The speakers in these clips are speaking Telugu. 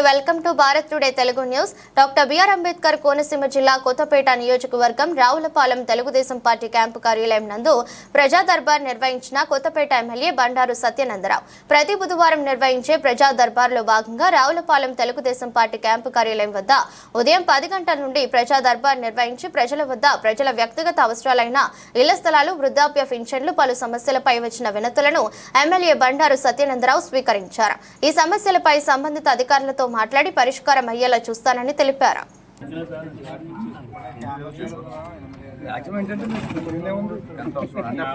Welcome to Bharat today Telugu news. Doctor B R Ambedkar Konaseema జిల్లా కొత్తపేట నియోజకవర్గం రావులపాలెం తెలుగుదేశం పార్టీ క్యాంపు కార్యాలయం నందు ప్రజా దర్బార్ నిర్వహించిన కొత్తపేట ఎమ్మెల్యే బండారు సత్యనందరావు. ప్రతి బుధవారం నిర్వహించే ప్రజా దర్బార్లో భాగంగా రావులపాలెం తెలుగుదేశం పార్టీ క్యాంపు కార్యాలయం వద్ద ఉదయం 10 గంటల నుండి ప్రజా దర్బార్ నిర్వహించి ప్రజల వ్యక్తిగత అవసరాలైన ఇళ్ల స్థలాలు, వృద్ధాప్య పింఛన్లు, పలు సమస్యలపై వచ్చిన వినతులను ఎమ్మెల్యే బండారు సత్యనందరావు స్వీకరించారు. ఈ సమస్యలపై సంబంధిత అధికారులతో మాట్లాడి పరిష్కారం అయ్యేలా చూస్తానని తెలిపారు.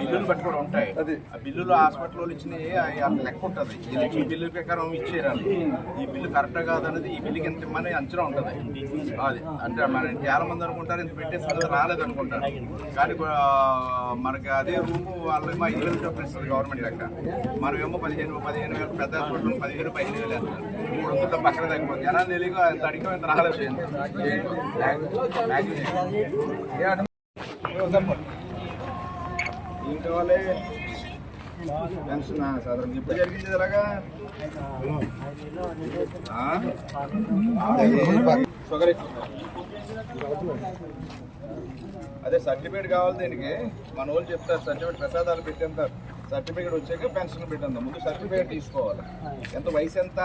బిల్లులు బట్టి కూడా ఉంటాయి. ఆ బిల్లులు హాస్పిటల్ ఇచ్చినవి లెక్క ఉంటుంది. ఈ బిల్లు ప్రకారం ఇచ్చేయాలి. ఈ బిల్లు కరెక్ట్ కాదనేది ఈ బిల్లుకి ఎంత ఇమ్మని అంచనా ఉంటుంది. అది అంటే మన చాలా మంది అనుకుంటారు ఇంత పెట్టేసి రాలేదు అనుకుంటారు. కానీ మనకి అదే రూము వాళ్ళేమో 5,000 రూపాయలు ఇస్తుంది గవర్నమెంట్ లెక్క. మనమేమో 15,000 పెద్ద హాస్పిటల్ 15,000 వేస్తారు. 300 పక్కన తగ్గిపోతుంది. జనాలు తెలియక ఎంత అడిగినా ఎంత రాలేదు. ఏం కావాలి? పెన్షన్ సాధారణ ఎప్పుడు జరిగింది ఇలాగా? అదే సర్టిఫికేట్ కావాలి. దీనికి మన వాళ్ళు చెప్తారు సర్టిఫికేట్ ప్రసాదాలు పెట్టేంటారు. సర్టిఫికేట్ వచ్చాక పెన్షన్ పెట్టేందాం. ముందు సర్టిఫికేట్ తీసుకోవాలి. ఎంత వయసు ఎంత?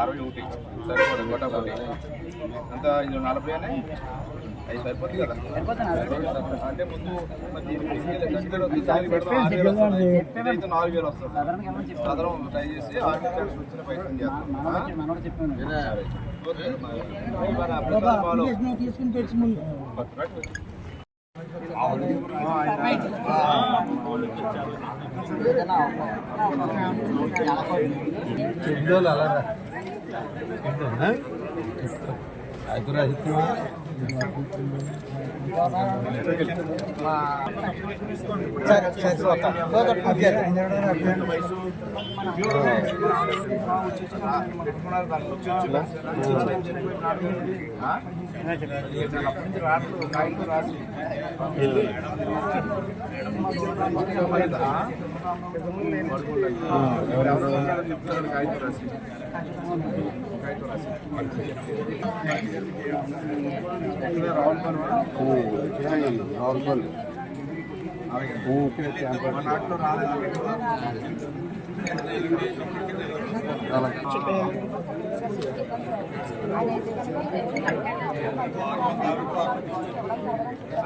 61 సరిపోదు. గొట్టపోటీ అంత 40 అని అది సరిపోతుంది కదా. అంటే ముందు 4,000 వస్తుంది. సాధారణ ట్రై చేసి 6,000 వచ్చిన ప్రయత్నం చేస్తాం.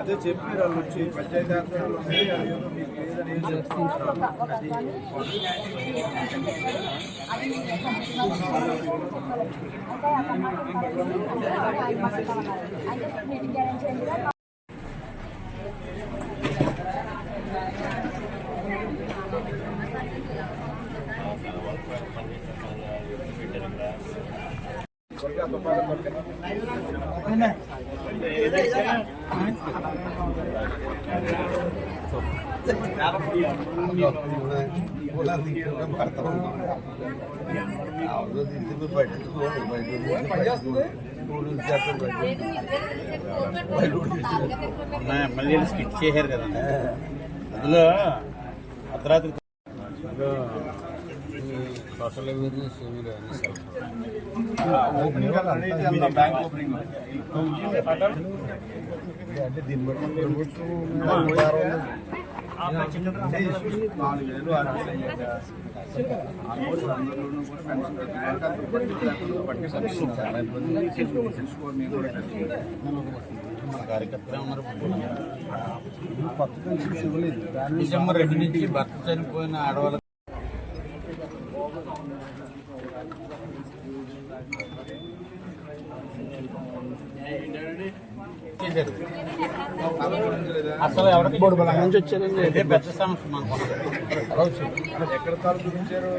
అదే చెప్పారు వాళ్ళు వచ్చి పంచాయతీ మళ్ళీ స్కిట్ చేశారు కదా అందులో అర్ధరాత్రి సోషల్ అవేర్నెస్ బ్యాంక్ ఓపెనింగ్ అంటే దీన్ని బట్టి కార్యకర్తలు ఉన్నారు. డిసెంబర్ 2 నుంచి భర్త చనిపోయిన ఆడవాళ్ళ అసలు ఎవరికి నుంచి వచ్చారండి. పెద్ద సమస్య మనకు ఎక్కడ చూపించారు.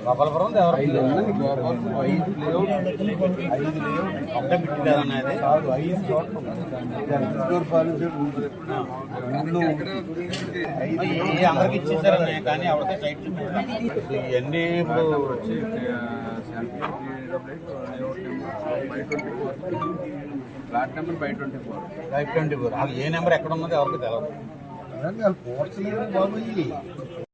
గోపాలపురం అందరికి ఇచ్చేసారని కానీ ఎవరికీ సైట్ చూపించారు. ఇవన్నీ ఇప్పుడు వచ్చి ఫ్లాట్ నెంబర్ 524 అది ఏ నెంబర్ ఎక్కడ ఉన్నది ఎవరికి తెలియదు. వాళ్ళు పోర్చలేదు బాబు.